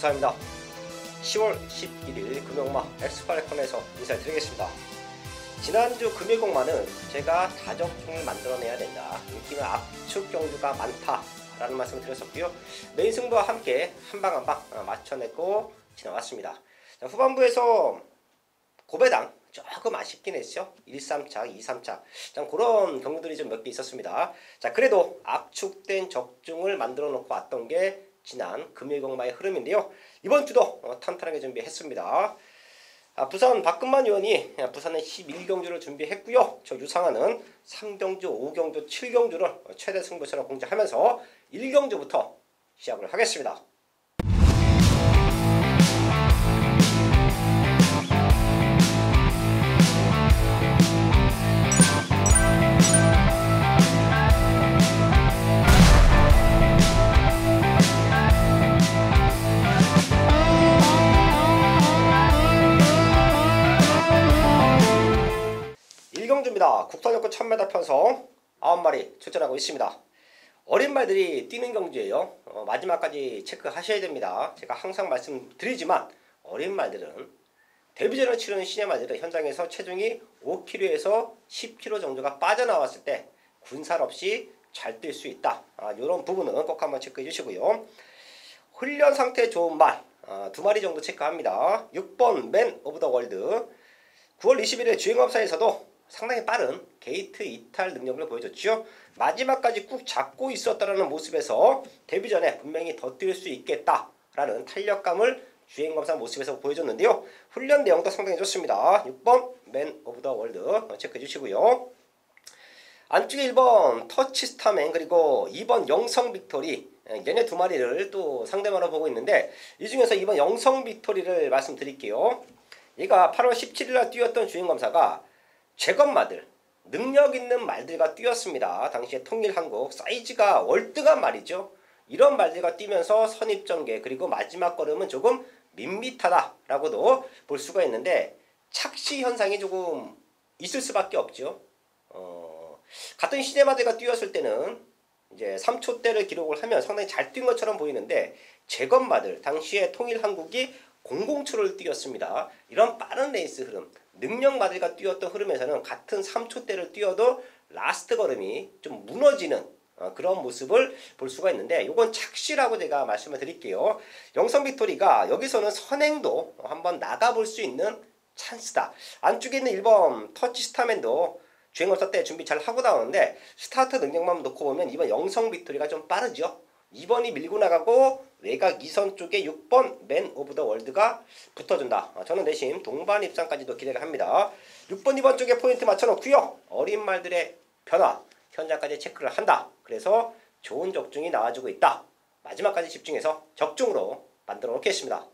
부사입니다. 10월 11일 금요일마 엑스파레콘에서 인사를 드리겠습니다. 지난주 금요일공마는 제가 다적중을 만들어내야 된다, 인기는 압축 경주가 많다 라는 말씀을 드렸었고요. 메인 승부와 함께 한방 한방 맞춰내고 지나왔습니다. 자, 후반부에서 고배당 조금 아쉽긴 했죠. 1, 3차, 2, 3차 참 그런 경우들이 좀 몇 개 있었습니다. 자, 그래도 압축된 적중을 만들어 놓고 왔던 게 지난 금요일공마의 흐름인데요. 이번 주도 탄탄하게 준비했습니다. 부산 박근만 의원이 부산에 11경주를 준비했고요. 저 유상하는 3경주, 5경주, 7경주를 최대 승부처럼 공지하면서 1경주부터 시작을 하겠습니다. 경주입니다. 국산역구 1000m 편성 9마리 출전하고 있습니다. 어린 말들이 뛰는 경주예요. 마지막까지 체크하셔야 됩니다. 제가 항상 말씀드리지만 어린 말들은 데뷔전을 치르는 신예 말들은 현장에서 체중이 5kg에서 10kg 정도가 빠져나왔을 때 군살 없이 잘 뛸 수 있다. 이런 부분은 꼭 한번 체크해 주시고요. 훈련 상태 좋은 말 2마리 정도 체크합니다. 6번 맨 오브 더 월드 9월 21일 주행업사에서도 상당히 빠른 게이트 이탈 능력을 보여줬죠. 마지막까지 꾹 잡고 있었다는 모습에서 데뷔 전에 분명히 더 뛸 수 있겠다라는 탄력감을 주행검사 모습에서 보여줬는데요. 훈련 내용도 상당히 좋습니다. 6번 맨 오브 더 월드 체크해 주시고요. 안쪽에 1번 터치 스타맨 그리고 2번 영성 빅토리 얘네 2마리를 또 상대마로 보고 있는데 이 중에서 2번 영성 빅토리를 말씀드릴게요. 얘가 8월 17일날 뛰었던 주행검사가 제검마들, 능력 있는 말들과 뛰었습니다. 당시에 통일한국 사이즈가 월등한 말이죠. 이런 말들과 뛰면서 선입전개 그리고 마지막 걸음은 조금 밋밋하다라고도 볼 수가 있는데 착시 현상이 조금 있을 수밖에 없죠. 같은 시대마들과 뛰었을 때는 이제 3초대를 기록을 하면 상당히 잘 뛴 것처럼 보이는데 제검마들 당시에 통일한국이 007을 뛰었습니다. 이런 빠른 레이스 흐름, 능력마들과 뛰었던 흐름에서는 같은 3초대를 뛰어도 라스트 걸음이 좀 무너지는 그런 모습을 볼 수가 있는데 이건 착시라고 제가 말씀을 드릴게요. 영성 빅토리가 여기서는 선행도 한번 나가볼 수 있는 찬스다. 안쪽에 있는 1번 터치 스타맨도 주행검사 때 준비 잘 하고 나오는데 스타트 능력만 놓고 보면 이번 영성 빅토리가 좀 빠르죠. 2번이 밀고 나가고 외곽 2선 쪽에 6번 맨 오브 더 월드가 붙어준다. 저는 내심 동반 입상까지도 기대를 합니다. 6번 2번 쪽에 포인트 맞춰놓고요. 어린 말들의 변화 현장까지 체크를 한다. 그래서 좋은 적중이 나와주고 있다. 마지막까지 집중해서 적중으로 만들어 놓겠습니다.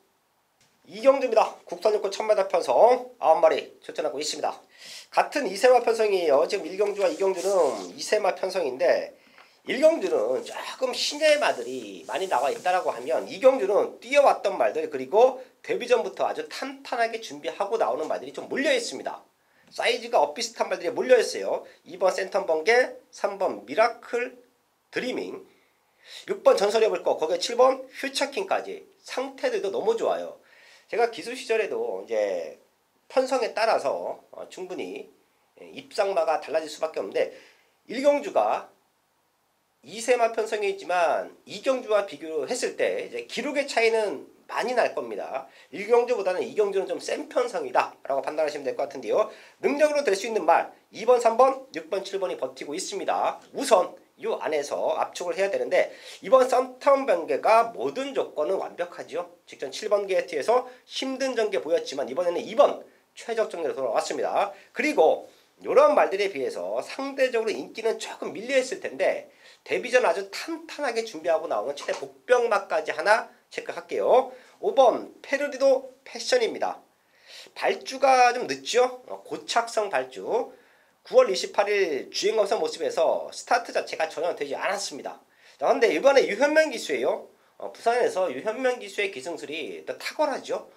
이경주입니다. 국산역구 1000m 편성 9마리 출전하고 있습니다. 같은 2세마 편성이에요. 지금 1경주와 2경주는 2세마 편성인데 1경주는 조금 신예의 말들이 많이 나와 있다라고 하면 2경주는 뛰어왔던 말들 그리고 데뷔전부터 아주 탄탄하게 준비하고 나오는 말들이 좀 몰려 있습니다. 사이즈가 엇비슷한 말들이 몰려 있어요. 2번 센텀 번개, 3번 미라클 드리밍, 6번 전설의 불꽃, 거기에 7번 퓨처킹까지 상태들도 너무 좋아요. 제가 기수 시절에도 이제 편성에 따라서 충분히 입상마가 달라질 수밖에 없는데 1경주가 2세마 편성이 있지만 2경주와 비교했을 때 이제 기록의 차이는 많이 날 겁니다. 1경주보다는 2경주는 좀 센 편성이다 라고 판단하시면 될 것 같은데요. 능력으로 될 수 있는 말 2번, 3번, 6번, 7번이 버티고 있습니다. 우선 이 안에서 압축을 해야 되는데 이번 썸텀 변개가 모든 조건은 완벽하죠. 직전 7번 게이트에서 힘든 전개 보였지만 이번에는 2번 최적 전개로 돌아왔습니다. 그리고 이런 말들에 비해서 상대적으로 인기는 조금 밀려있을 텐데 데뷔전 아주 탄탄하게 준비하고 나오는 최대 복병마까지 하나 체크할게요. 5번 페르디도 패션입니다. 발주가 좀 늦죠. 고착성 발주 9월 28일 주행검사 모습에서 스타트 자체가 전혀 되지 않았습니다. 그런데 이번에 유현명 기수예요. 부산에서 유현명 기수의 기승술이 또 탁월하죠.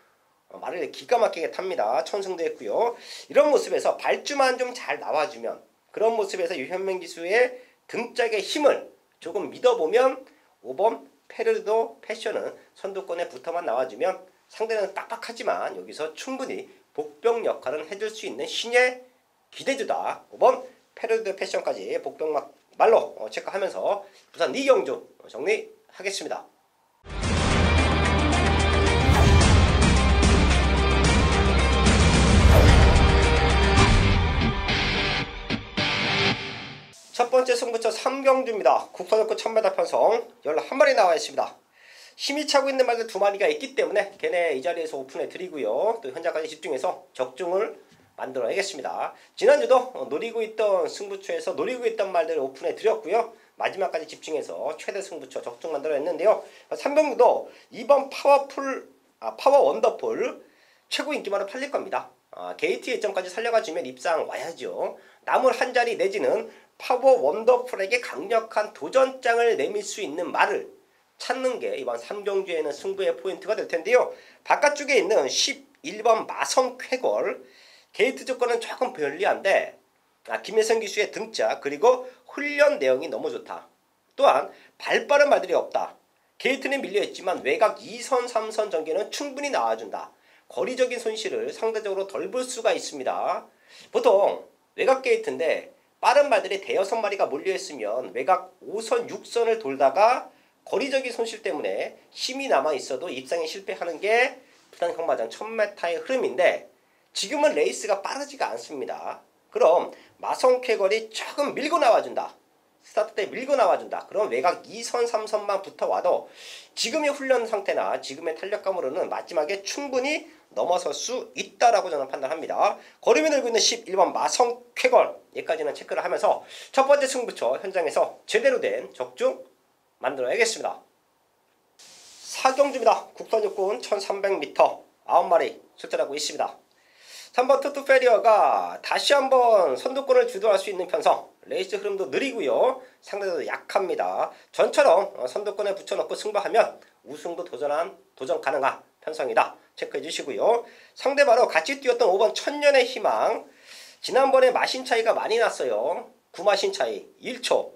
말을 기가 막히게 탑니다. 천승도 했고요. 이런 모습에서 발주만 좀 잘 나와주면 그런 모습에서 유현명 기수의 등짝의 힘을 조금 믿어보면 5번 페르도 패션은 선두권에 붙어만 나와주면 상대는 빡빡하지만 여기서 충분히 복병 역할은 해줄 수 있는 신의 기대주다. 5번 페르도 패션까지 복병 말로 체크하면서 부산 2경주 정리하겠습니다. 첫 번째 승부처 3경주입니다. 국선역구 1000m 편성 11마리 나와 있습니다. 힘이 차고 있는 말들 2마리가 있기 때문에 걔네 이 자리에서 오픈해 드리고요. 또 현장까지 집중해서 적중을 만들어야겠습니다. 지난주도 노리고 있던 승부처에서 노리고 있던 말들을 오픈해 드렸고요. 마지막까지 집중해서 최대 승부처 적중 만들어 냈는데요. 3경주도 이번 파워 원더풀 최고 인기만으로 팔릴 겁니다. 게이트 예점까지 살려가주면 입상 와야죠. 남을 한 자리 내지는 파워 원더풀에게 강력한 도전장을 내밀 수 있는 말을 찾는 게 이번 3경주에는 승부의 포인트가 될 텐데요. 바깥쪽에 있는 11번 마성쾌걸 게이트 조건은 조금 편리한데 김혜성 기수의 등짝 그리고 훈련 내용이 너무 좋다. 또한 발빠른 말들이 없다. 게이트는 밀려있지만 외곽 2선 3선 전개는 충분히 나와준다. 거리적인 손실을 상대적으로 덜 볼 수가 있습니다. 보통 외곽 게이트인데 빠른 말들이 대여섯 마리가 몰려있으면 외곽 5선 6선을 돌다가 거리적인 손실 때문에 힘이 남아있어도 입상에 실패하는 게 부산 경마장 1000m의 흐름인데 지금은 레이스가 빠르지가 않습니다. 그럼 마성쾌걸이 조금 밀고 나와준다. 스타트 때 밀고 나와준다. 그럼 외곽 2선 3선만 붙어와도 지금의 훈련 상태나 지금의 탄력감으로는 마지막에 충분히 넘어설 수 있다라고 저는 판단합니다. 걸음이 늘고 있는 11번 마성쾌걸 여기까지는 체크를 하면서 첫 번째 승부처 현장에서 제대로 된 적중 만들어야겠습니다. 4경주입니다. 국선육군 1300m 9마리 출전하고 있습니다. 3번 투투페리어가 다시 한번 선두권을 주도할 수 있는 편성. 레이스 흐름도 느리고요. 상대도 약합니다. 전처럼 선두권에 붙여놓고 승부하면 우승도 도전 가능한 편성이다. 체크해 주시고요. 상대 바로 같이 뛰었던 5번 천년의 희망. 지난번에 마신 차이가 많이 났어요. 9마신 차이 1초.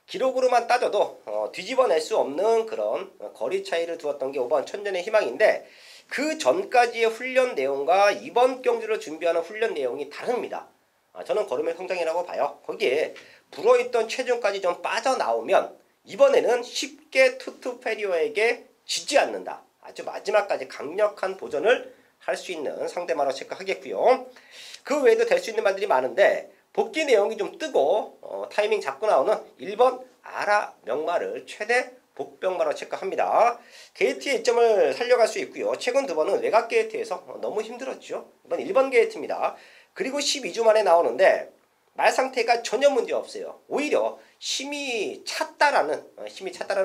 기록으로만 따져도 뒤집어낼 수 없는 그런 거리 차이를 두었던 게 5번 천년의 희망인데 그 전까지의 훈련 내용과 이번 경주를 준비하는 훈련 내용이 다릅니다. 저는 걸음의 성장이라고 봐요. 거기에 불어있던 체중까지 좀 빠져나오면 이번에는 쉽게 투투페리오에게 지지 않는다. 아주 마지막까지 강력한 도전을 할 수 있는 상대마로 체크하겠고요. 그 외에도 될 수 있는 말들이 많은데 복귀 내용이 좀 뜨고 타이밍 잡고 나오는 1번 아라 명마를 최대 복병마로 체크합니다. 게이트의 이점을 살려갈 수 있고요. 최근 2번은 외곽 게이트에서 너무 힘들었죠. 이번 1번 게이트입니다. 그리고 12주 만에 나오는데 말 상태가 전혀 문제 없어요. 오히려 힘이 찼다라는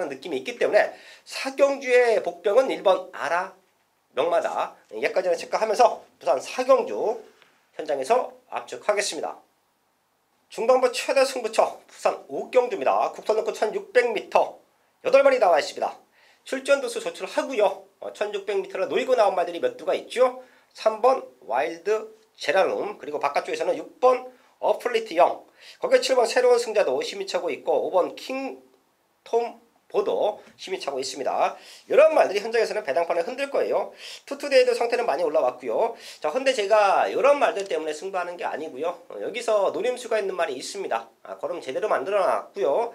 느낌이 있기 때문에 4경주의 복병은 1번 아라 명마다. 여기까지는 체크하면서 부산 4경주 현장에서 압축하겠습니다. 중반부 최대 승부처 부산 5경주입니다. 국선역구 1600m 8마리 나와 있습니다. 출전 도수 조출하고요. 1600m를 노리고 나온 말들이 몇 두가 있죠. 3번 와일드 제라눔 그리고 바깥쪽에서는 6번 어플리트 영 거기에 7번 새로운 승자도 힘이 차고 있고 5번 킹톰 보도 힘이 차고 있습니다. 이런 말들이 현장에서는 배당판을 흔들 거예요. 투투데이도 상태는 많이 올라왔고요. 자, 근데 제가 이런 말들 때문에 승부하는 게 아니고요. 여기서 노림수가 있는 말이 있습니다. 걸음 제대로 만들어놨고요.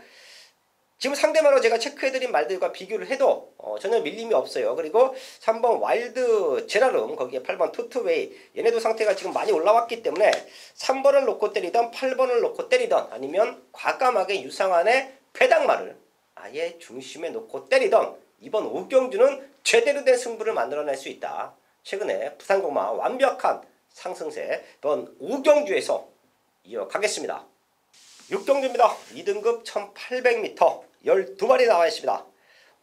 지금 상대마로 제가 체크해드린 말들과 비교를 해도 전혀 밀림이 없어요. 그리고 3번 와일드 제라룸 거기에 8번 투투웨이 얘네도 상태가 지금 많이 올라왔기 때문에 3번을 놓고 때리던 8번을 놓고 때리던 아니면 과감하게 유상한의 배당말을 아예 중심에 놓고 때리던 이번 5경주는 제대로 된 승부를 만들어낼 수 있다. 최근에 부산공마 완벽한 상승세 이번 5경주에서 이어가겠습니다. 6경주입니다. 2등급 1800m 12마리 나와 있습니다.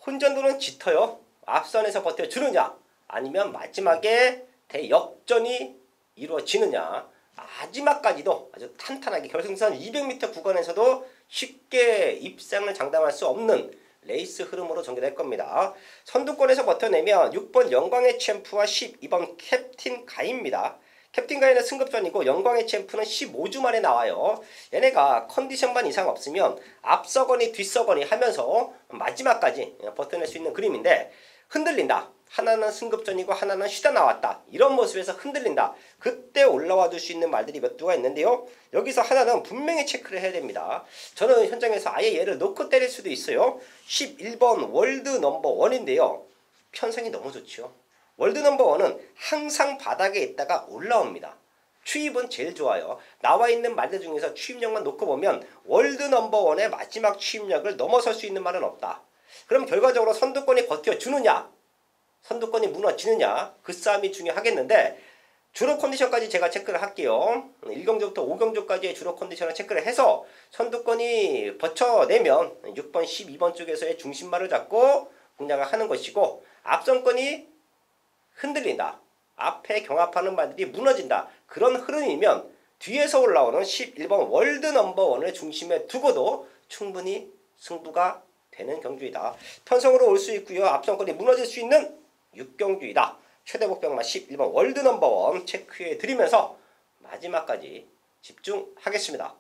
혼전도는 짙어요. 앞선에서 버텨주느냐 아니면 마지막에 대역전이 이루어지느냐. 마지막까지도 아주 탄탄하게 결승선 200m 구간에서도 쉽게 입상을 장담할 수 없는 레이스 흐름으로 전개될 겁니다. 선두권에서 버텨내면 6번 영광의 챔프와 12번 캡틴 가입니다. 캡틴가이는 승급전이고 영광의 챔프는 15주 만에 나와요. 얘네가 컨디션만 이상 없으면 앞서거니 뒤서거니 하면서 마지막까지 버텨낼 수 있는 그림인데 흔들린다. 하나는 승급전이고 하나는 쉬다 나왔다. 이런 모습에서 흔들린다. 그때 올라와 줄 수 있는 말들이 몇 두가 있는데요. 여기서 하나는 분명히 체크를 해야 됩니다. 저는 현장에서 아예 얘를 놓고 때릴 수도 있어요. 11번 월드 넘버 원인데요. 편성이 너무 좋죠. 월드 넘버 원은 항상 바닥에 있다가 올라옵니다. 추입은 제일 좋아요. 나와 있는 말들 중에서 추입력만 놓고 보면 월드 넘버 원의 마지막 추입력을 넘어설 수 있는 말은 없다. 그럼 결과적으로 선두권이 버텨주느냐, 선두권이 무너지느냐, 그 싸움이 중요하겠는데 주로 컨디션까지 제가 체크를 할게요. 1경주부터 5경주까지의 주로 컨디션을 체크를 해서 선두권이 버텨내면 6번, 12번 쪽에서의 중심말을 잡고 공략을 하는 것이고, 앞선권이 흔들린다, 앞에 경합하는 말들이 무너진다, 그런 흐름이면 뒤에서 올라오는 11번 월드 넘버 원을 중심에 두고도 충분히 승부가 되는 경주이다. 편성으로 올 수 있고요. 앞선권이 무너질 수 있는 6경주이다. 최대 복병만 11번 월드 넘버 원 체크해 드리면서 마지막까지 집중하겠습니다.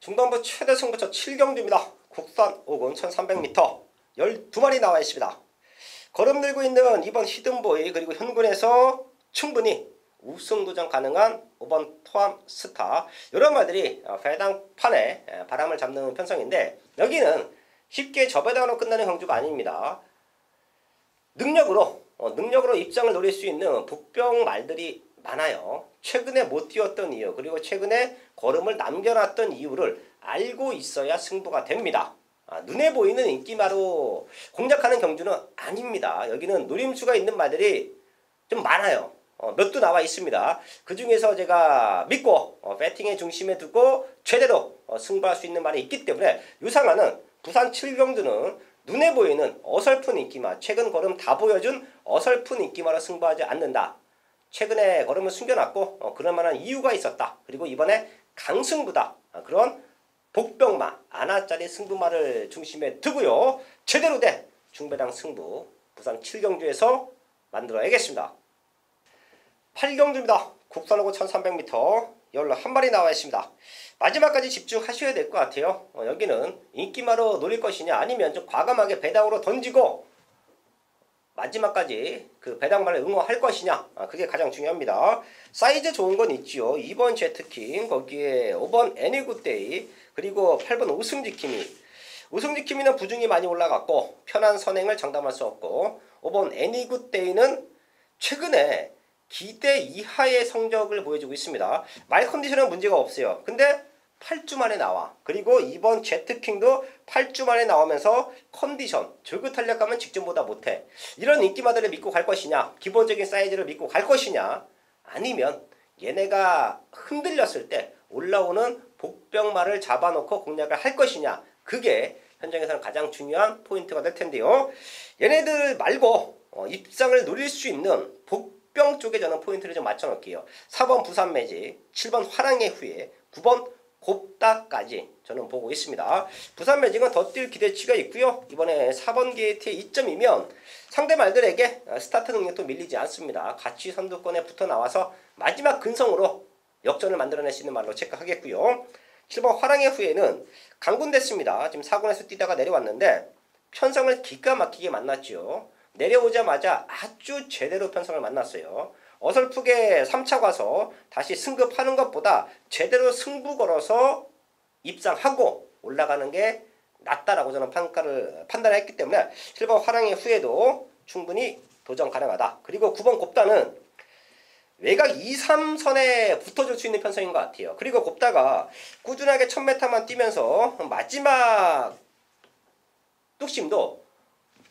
중단부 최대 승부처 7경주입니다. 국산 5군 1300m 12마리 나와 있습니다. 걸음 들고 있는 이번 히든보이, 그리고 현군에서 충분히 우승도전 가능한 5번 토암 스타, 이런 말들이 배당판에 바람을 잡는 편성인데, 여기는 쉽게 저배당으로 끝나는 경주가 아닙니다. 능력으로 입장을 노릴 수 있는 복병 말들이 많아요. 최근에 못 뛰었던 이유, 그리고 최근에 걸음을 남겨놨던 이유를 알고 있어야 승부가 됩니다. 눈에 보이는 인기마로 공략하는 경주는 아닙니다. 여기는 노림수가 있는 말들이 좀 많아요. 몇 두 나와 있습니다. 그 중에서 제가 믿고 배팅의 중심에 두고 최대로 승부할 수 있는 말이 있기 때문에 유상하는 부산 7경주는 눈에 보이는 어설픈 인기마, 최근 걸음 다 보여준 어설픈 인기마로 승부하지 않는다. 최근에 걸음을 숨겨놨고 그럴 만한 이유가 있었다. 그리고 이번에 강승부다. 그런 복병마, 아나짜리 승부마를 중심에 두고요. 제대로 된 중배당 승부 부산 7경주에서 만들어야겠습니다. 8경주입니다. 국산호고 1300m 11마리 나와 있습니다. 마지막까지 집중하셔야 될 것 같아요. 여기는 인기마로 노릴 것이냐, 아니면 좀 과감하게 배당으로 던지고 마지막까지 그 배당만을 응원할 것이냐, 그게 가장 중요합니다. 사이즈 좋은 건 있지요. 2번 제트킹, 거기에 5번 애니굿데이, 그리고 8번 우승지킴이. 우승지킴이는 부중이 많이 올라갔고 편한 선행을 장담할 수 없고, 5번 애니굿데이는 최근에 기대 이하의 성적을 보여주고 있습니다. 말 컨디션은 문제가 없어요. 근데 8주 만에 나와. 그리고 이번 제트킹도 8주 만에 나오면서 컨디션, 조교 탄력감은 직전보다 못해. 이런 인기마들을 믿고 갈 것이냐, 기본적인 사이즈를 믿고 갈 것이냐, 아니면 얘네가 흔들렸을 때 올라오는 복병말을 잡아놓고 공략을 할 것이냐, 그게 현장에서는 가장 중요한 포인트가 될 텐데요. 얘네들 말고 입상을 노릴 수 있는 복병 쪽에 저는 포인트를 좀 맞춰 놓을게요. 4번 부산 매직, 7번 화랑의 후예, 9번 곱다까지 저는 보고 있습니다. 부산 매직은 더 뛸 기대치가 있고요. 이번에 4번 게이트의 이점이면 상대 말들에게 스타트 능력도 밀리지 않습니다. 같이 선두권에 붙어 나와서 마지막 근성으로 역전을 만들어낼 수 있는 말로 체크하겠고요. 7번 화랑의 후예는 강군됐습니다. 지금 4군에서 뛰다가 내려왔는데 편성을 기가 막히게 만났죠. 내려오자마자 아주 제대로 편성을 만났어요. 어설프게 3차 가서 다시 승급하는 것보다 제대로 승부 걸어서 입상하고 올라가는 게 낫다라고 저는 판단을 했기 때문에 7번 화랑의 후에도 충분히 도전 가능하다. 그리고 9번 곱다는 외곽 2, 3선에 붙어줄 수 있는 편성인 것 같아요. 그리고 곱다가 꾸준하게 1000m만 뛰면서 마지막 뚝심도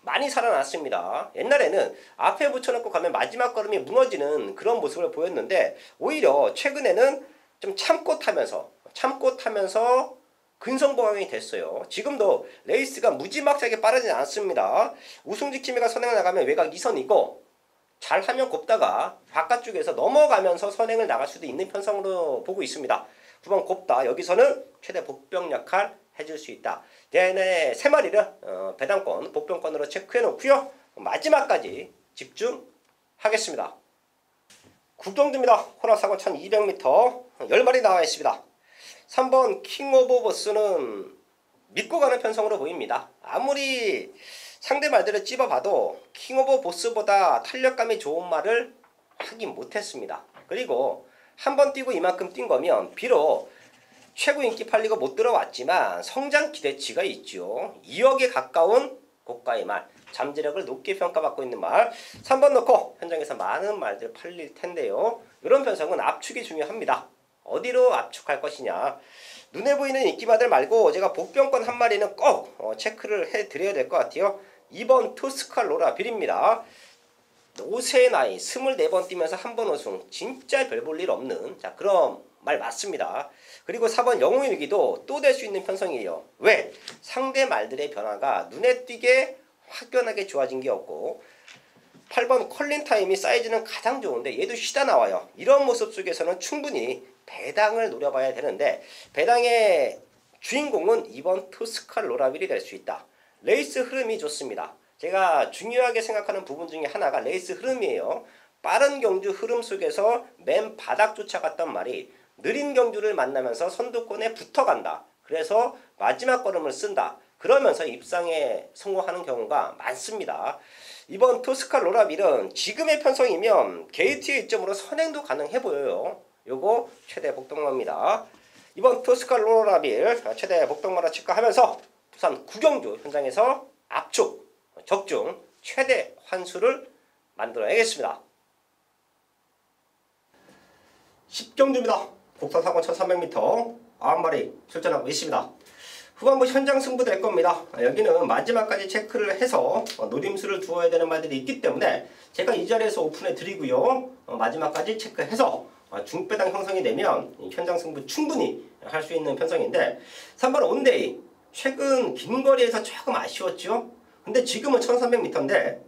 많이 살아났습니다. 옛날에는 앞에 붙여놓고 가면 마지막 걸음이 무너지는 그런 모습을 보였는데, 오히려 최근에는 좀 참고 타면서 근성보강이 됐어요. 지금도 레이스가 무지막지하게 빠르진 않습니다. 우승지킴이가 선행을 나가면 외곽 2선이고, 잘하면 곱다가 바깥쪽에서 넘어가면서 선행을 나갈 수도 있는 편성으로 보고 있습니다. 후반 곱다. 여기서는 최대 복병 역할 해줄 수 있다. 얘네 세 마리를 배당권, 복병권으로 체크해 놓고요. 마지막까지 집중하겠습니다. 국경주입니다. 호남사고 1200m 10마리 나와 있습니다. 3번 킹 오브 보스는 믿고 가는 편성으로 보입니다. 아무리 상대 말들을 찝어봐도 킹 오브 보스보다 탄력감이 좋은 말을 하긴 못했습니다. 그리고 한 번 뛰고 이만큼 뛴 거면 비록 최고 인기 팔리고 못 들어왔지만 성장 기대치가 있죠. 2억에 가까운 고가의 말, 잠재력을 높게 평가받고 있는 말 3번 넣고 현장에서 많은 말들 팔릴 텐데요. 이런 편성은 압축이 중요합니다. 어디로 압축할 것이냐. 눈에 보이는 인기마들 말고 제가 복병권 한 마리는 꼭 체크를 해드려야 될 것 같아요. 2번 투스칼로라 빌입니다. 5세의 나이 24번 뛰면서 한 번 우승, 진짜 별 볼 일 없는 그런 말 맞습니다. 그리고 4번 영웅의 위기도 또 될 수 있는 편성이에요. 왜? 상대 말들의 변화가 눈에 띄게 확연하게 좋아진 게 없고 8번 컬린 타임이 사이즈는 가장 좋은데 얘도 쉬다 나와요. 이런 모습 속에서는 충분히 배당을 노려봐야 되는데 배당의 주인공은 2번 투스칼 로라빌이 될 수 있다. 레이스 흐름이 좋습니다. 제가 중요하게 생각하는 부분 중에 하나가 레이스 흐름이에요. 빠른 경주 흐름 속에서 맨 바닥 쫓아갔던 말이 느린 경주를 만나면서 선두권에 붙어간다. 그래서 마지막 걸음을 쓴다. 그러면서 입상에 성공하는 경우가 많습니다. 이번 토스칼 로라빌은 지금의 편성이면 게이트의 이점으로 선행도 가능해 보여요. 요거 최대 복동마입니다. 이번 토스칼 로라빌 최대 복동마로 체크하면서 부산 구경주 현장에서 압축, 적중, 최대 환수를 만들어야겠습니다. 10경주입니다. 국산 사고 1300m 9마리 출전하고 있습니다. 후반부 현장 승부 될 겁니다. 여기는 마지막까지 체크를 해서 노림수를 두어야 되는 말들이 있기 때문에 제가 이 자리에서 오픈해 드리고요. 마지막까지 체크해서 중배당 형성이 되면 현장 승부 충분히 할 수 있는 편성인데 3번 온데이 최근 긴 거리에서 조금 아쉬웠죠. 근데 지금은 1300m인데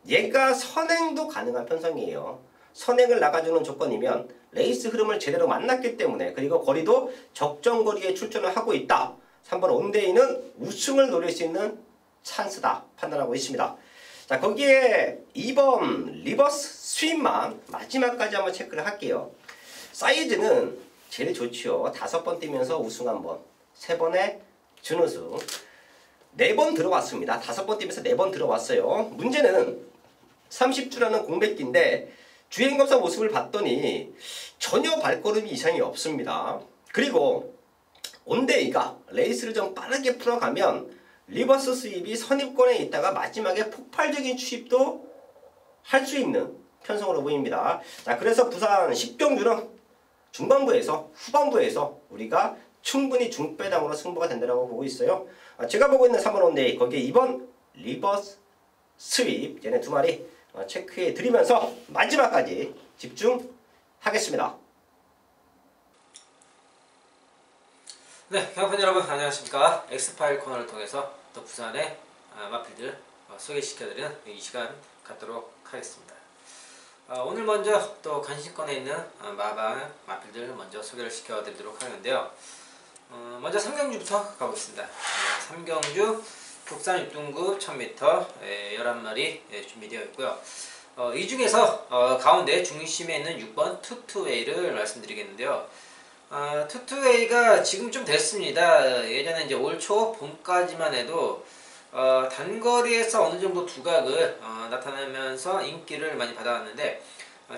얘가 선행도 가능한 편성이에요. 선행을 나가주는 조건이면 레이스 흐름을 제대로 만났기 때문에 그리고 거리도 적정 거리에 출전을 하고 있다. 3번 온데이는 우승을 노릴 수 있는 찬스다 판단하고 있습니다. 자, 거기에 2번 리버스 스윕만 마지막까지 한번 체크를 할게요. 사이즈는 제일 좋죠. 5번 뛰면서 우승 1번, 3번에 준우승, 4번 들어왔습니다. 5번 뛰면서 4번 들어왔어요. 문제는 30주라는 공백기인데 주행검사 모습을 봤더니 전혀 발걸음이 이상이 없습니다. 그리고 온데이가 레이스를 좀 빠르게 풀어가면 리버스 스윕이 선입권에 있다가 마지막에 폭발적인 추입도 할 수 있는 편성으로 보입니다. 자, 그래서 부산 10경주는 중반부에서 후반부에서 우리가 충분히 중배당으로 승부가 된다고 보고 있어요. 제가 보고 있는 3번 온데이 거기에 2번 리버스 스윕 얘네 2마리 체크해 드리면서 마지막까지 집중하겠습니다. 네, 경합fan 여러분 안녕하십니까. 엑스파일 코너를 통해서 또 부산의 마필들 소개시켜드리는 이 시간 갖도록 하겠습니다. 오늘 먼저 또 간신권에 있는 마필들 먼저 소개를 시켜드리도록 하는데요. 먼저 3경주부터 가보겠습니다. 3경주 국산 6등급 1000m 11마리 준비되어 있고요. 이 중에서 가운데 중심에 있는 6번 투투웨이를 말씀드리겠는데요. 투투웨이가 지금 좀 됐습니다. 예전에 이제 올 초 봄까지만 해도 단거리에서 어느 정도 두각을 나타내면서 인기를 많이 받아왔는데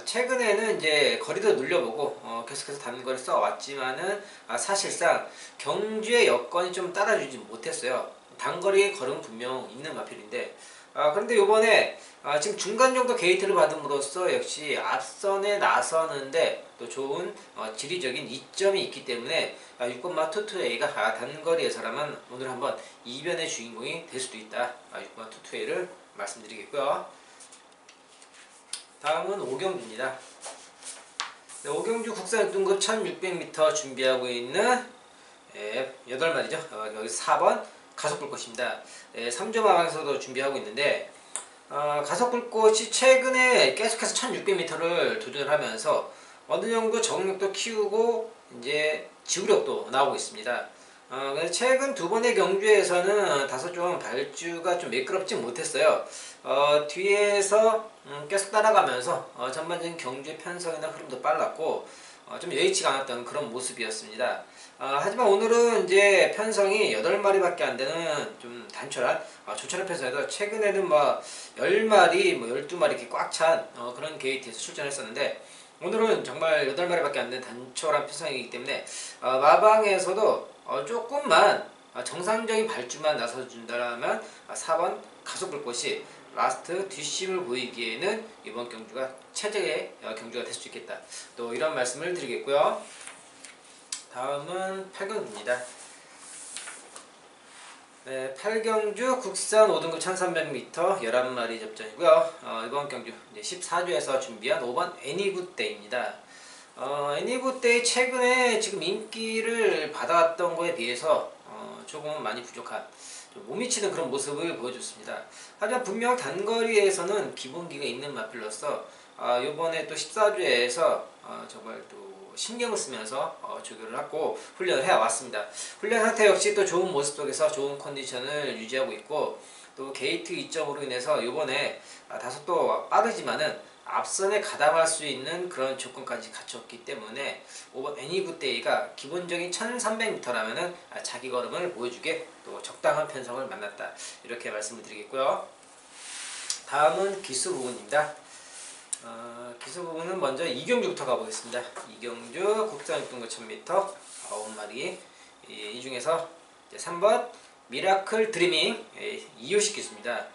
최근에는 이제 거리도 늘려보고 계속해서 단거리 써왔지만은 사실상 경주의 여건이 좀 따라주지 못했어요. 단거리의 걸음은 분명 있는 마필인데 그런데 요번에 지금 중간 정도 게이트를 받음으로써 역시 앞선에 나서는데 또 좋은 지리적인 이점이 있기 때문에 6번마 투투웨이가 단거리에서라면 오늘 한번 이변의 주인공이 될 수도 있다. 6번 투투웨이를 말씀드리겠고요. 다음은 오경주입니다. 네, 오경주 국산 6등급 1600m 준비하고 있는 8마리죠. 여기 4번 가속불꽃입니다. 3점 하방에서도 준비하고 있는데 가속불꽃이 최근에 계속해서 1600m를 도전을 하면서 어느 정도 적응력도 키우고 이제 지구력도 나오고 있습니다. 그래서 최근 두 번의 경주에서는 다소 좀 발주가 좀 매끄럽지 못했어요. 뒤에서 계속 따라가면서 전반적인 경주의 편성이나 흐름도 빨랐고 좀 여의치가 않았던 그런 모습이었습니다. 하지만 오늘은 이제 편성이 8마리밖에 안 되는 좀 단촐한 조촐한 편성에서 최근에는 뭐 10마리, 뭐 12마리 이렇게 꽉 찬 그런 게이트에서 출전했었는데 오늘은 정말 8마리밖에 안 되는 단촐한 편성이기 때문에 마방에서도 조금만 정상적인 발주만 나서준다면 4번 가속불꽃이 라스트 뒷심을 보이기에는 이번 경주가 최적의 경주가 될 수 있겠다. 또 이런 말씀을 드리겠고요. 다음은 8경주입니다. 네, 8경주 국산 5등급 1300m 11마리 접전이고요. 이번 경주 이제 14주에서 준비한 5번 애니굿데이입니다. 애니굿데이 최근에 지금 인기를 받아왔던 거에 비해서 조금 많이 부족한 좀 못 미치는 그런 모습을 보여줬습니다. 하지만 분명 단거리에서는 기본기가 있는 마필로서 이번에 또 14주에서 정말 또 신경을 쓰면서 조교를 하고 훈련을 해왔습니다. 훈련 상태 역시 또 좋은 모습 속에서 좋은 컨디션을 유지하고 있고 또 게이트 이점으로 인해서 이번에 다소 또 빠르지만은 앞선에 가담할 수 있는 그런 조건까지 갖췄기 때문에 5번 애니굿데이가 기본적인 1300m라면은 자기 걸음을 보여주게 또 적당한 편성을 만났다. 이렇게 말씀을 드리겠고요. 다음은 기수 부분입니다. 기수 부분은 먼저 이경주부터 가보겠습니다. 이경주 국산 6등급 1000m 9마리 이 중에서 3번 미라클 드리밍 이효식 기수입니다.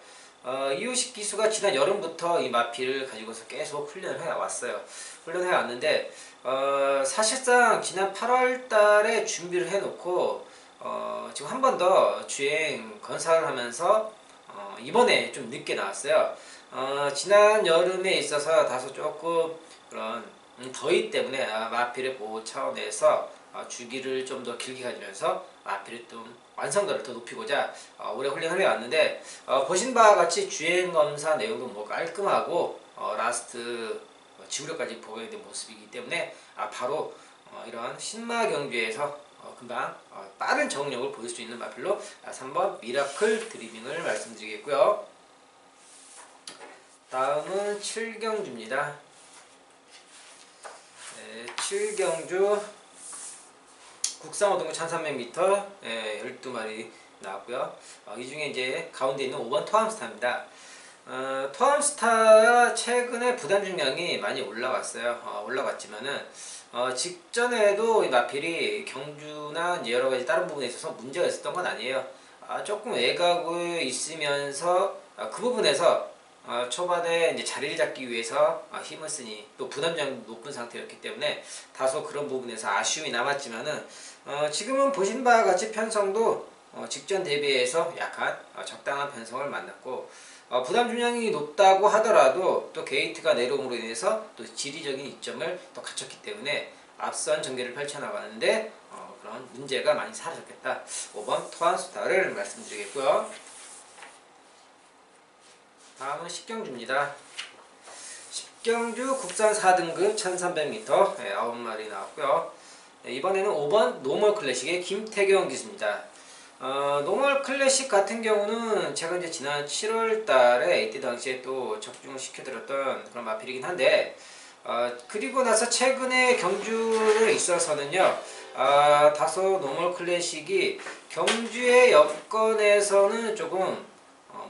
이효식 기수가 지난 여름부터 이 마피를 가지고서 계속 훈련을 해왔어요. 훈련을 해왔는데 사실상 지난 8월 달에 준비를 해놓고 지금 한 번 더 주행 건사를 하면서 이번에 좀 늦게 나왔어요. 지난 여름에 있어서 다소 조금 그런 더위 때문에 마피를 보호 차원에서 주기를 좀 더 길게 가지면서 마피를 좀 완성도를 더 높이고자 올해 훈련을 해왔는데 보신 바와 같이 주행 검사 내용도 뭐 깔끔하고 라스트 지구력까지 보여야 모습이기 때문에 바로 이런 신마 경주에서 금방 빠른 적응력을 보일 수 있는 마필로 3번 미라클 드리밍을 말씀드리겠고요. 다음은 7경주입니다. 네, 7경주 국산 5등급 1300m 12마리 나왔고요. 이 중에 이제 가운데 있는 5번 토암스타입니다. 토암스타 최근에 부담 중량이 많이 올라왔어요. 올라왔지만은 직전에도 이 마필이 경주나 이제 여러 가지 다른 부분에 있어서 문제가 있었던 건 아니에요. 조금 외곽에 있으면서 그 부분에서 초반에 이제 자리를 잡기 위해서 힘을 쓰니 또 부담감이 높은 상태였기 때문에 다소 그런 부분에서 아쉬움이 남았지만은 지금은 보신 바와 같이 편성도 직전 대비해서 약간 적당한 편성을 만났고 부담 중량이 높다고 하더라도 또 게이트가 내려옴으로 인해서 또 지리적인 이점을 또 갖췄기 때문에 앞선 전개를 펼쳐나가는데 그런 문제가 많이 사라졌겠다. 5번 토암스타를 말씀드리겠고요. 다음은 10경주입니다. 10경주 국산 4등급 1300m 9마리 나왔고요. 이번에는 5번 노멀 클래식의 김태경 기수입니다. 노멀 클래식 같은 경우는 제가 이제 지난 7월 달에 이때 당시에 또 적중을 시켜드렸던 그런 마필이긴 한데 그리고 나서 최근에 경주에 있어서는요 다소 노멀 클래식이 경주의 여건에서는 조금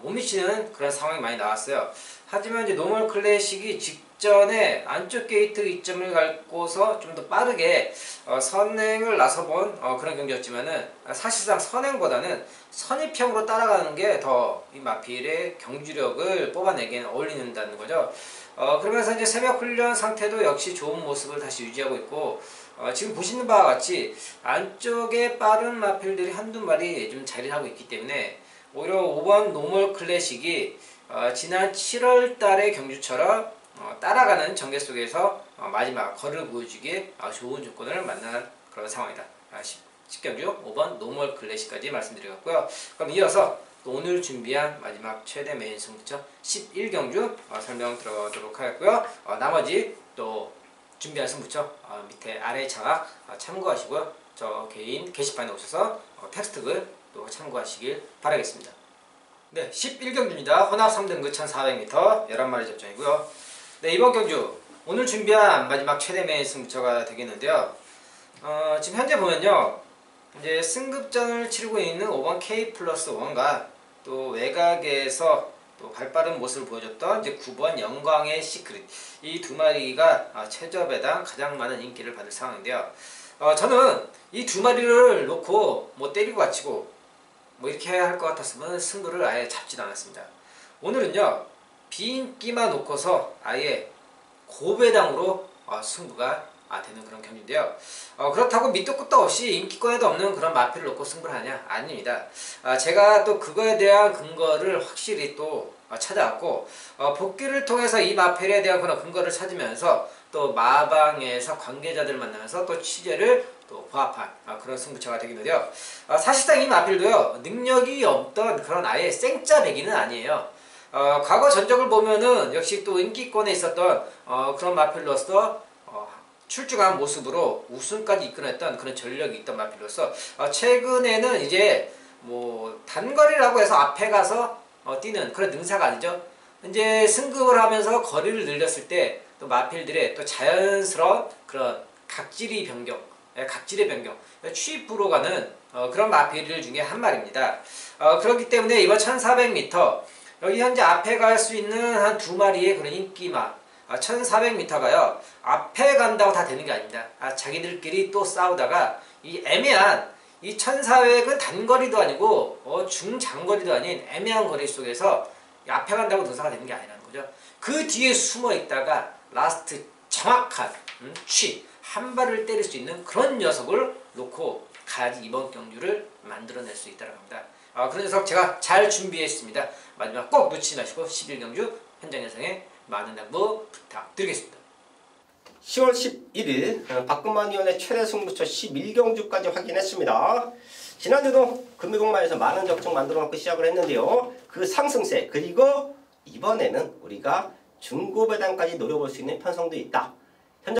못 미치는 그런 상황이 많이 나왔어요. 하지만 이제 노멀 클래식이 직전에 안쪽 게이트 이점을 밟고서 좀 더 빠르게 선행을 나서본 그런 경기였지만은 사실상 선행보다는 선입형으로 따라가는 게 더 이 마필의 경주력을 뽑아내기에는 어울린다는 거죠. 그러면서 이제 새벽 훈련 상태도 역시 좋은 모습을 다시 유지하고 있고 지금 보시는 바와 같이 안쪽에 빠른 마필들이 한두 마리 좀 자리를 하고 있기 때문에 오히려 5번 노멀 클래식이 지난 7월 달의 경주처럼 따라가는 전개 속에서 마지막 거리를 보여주기에 좋은 조건을 만난 그런 상황이다. 10경주 5번 노멀 클래식까지 말씀드렸고요. 그럼 이어서 오늘 준비한 마지막 최대 메인 승부처 11경주 설명 들어가도록 하겠고요. 나머지 또 준비한 승부처 밑에 아래 장악 참고하시고요. 저 개인 게시판에 오셔서 텍스트글 또 참고하시길 바라겠습니다. 네, 11경주입니다. 혼합 3등급 1400m 11마리 접전이고요. 네, 이번 경주 오늘 준비한 마지막 최대매의 승부처가 되겠는데요. 지금 현재 보면요, 이제 승급전을 치르고 있는 5번 K+1과 또 외곽에서 또 발빠른 모습을 보여줬던 이제 9번 영광의 시크릿, 이 두 마리가 최저배당 가장 많은 인기를 받을 상황인데요. 저는 이 두 마리를 놓고 뭐 때리고 갖추고 뭐 이렇게 해야 할 것 같았으면 승부를 아예 잡진 않았습니다. 오늘은요, 비인기만 놓고서 아예 고배당으로 승부가 되는 그런 경기인데요. 그렇다고 밑도 끝도 없이 인기권에도 없는 그런 마필을 놓고 승부를 하냐? 아닙니다. 제가 또 그거에 대한 근거를 확실히 또 찾아왔고, 복귀를 통해서 이 마필에 대한 그런 근거를 찾으면서 또 마방에서 관계자들 만나면서 또 취재를 또 부합한 그런 승부처가 되겠는데요. 사실상 이 마필도요, 능력이 없던 그런 아예 생짜 배기는 아니에요. 과거 전적을 보면은 역시 또 인기권에 있었던 그런 마필로서 출중한 모습으로 우승까지 이끌어냈던 그런 전력이 있던 마필로서 최근에는 이제 뭐 단거리라고 해서 앞에 가서 뛰는 그런 능사가 아니죠. 이제 승급을 하면서 거리를 늘렸을 때 또 마필들의 또 자연스러운 그런 각질의 변경, 취입으로 가는 그런 마필들 중에 한 마리입니다. 그렇기 때문에 이번 1400m 여기 현재 앞에 갈 수 있는 한 두 마리의 그런 인기마 1400m가요 앞에 간다고 다 되는 게 아닙니다. 자기들끼리 또 싸우다가 이 애매한 이 1400은 단거리도 아니고 중장거리도 아닌 애매한 거리 속에서 앞에 간다고 능사가 되는 게 아니라는 거죠. 그 뒤에 숨어 있다가 라스트 정확한 한 발을 때릴 수 있는 그런 녀석을 놓고 가야지 이번 경주를 만들어낼 수 있다고 합니다. 그런 녀석 제가 잘 준비했습니다. 마지막 꼭 놓치지 마시고 11경주 현장 예상에 많은 당부 부탁드리겠습니다. 10월 11일 박근만 위원의 최대 승부처 11경주까지 확인했습니다. 지난주도 금이공마에서 많은 적중 만들어 놓고 시작을 했는데요. 그 상승세 그리고 이번에는 우리가 중고배당까지 노려볼 수 있는 편성도 있다.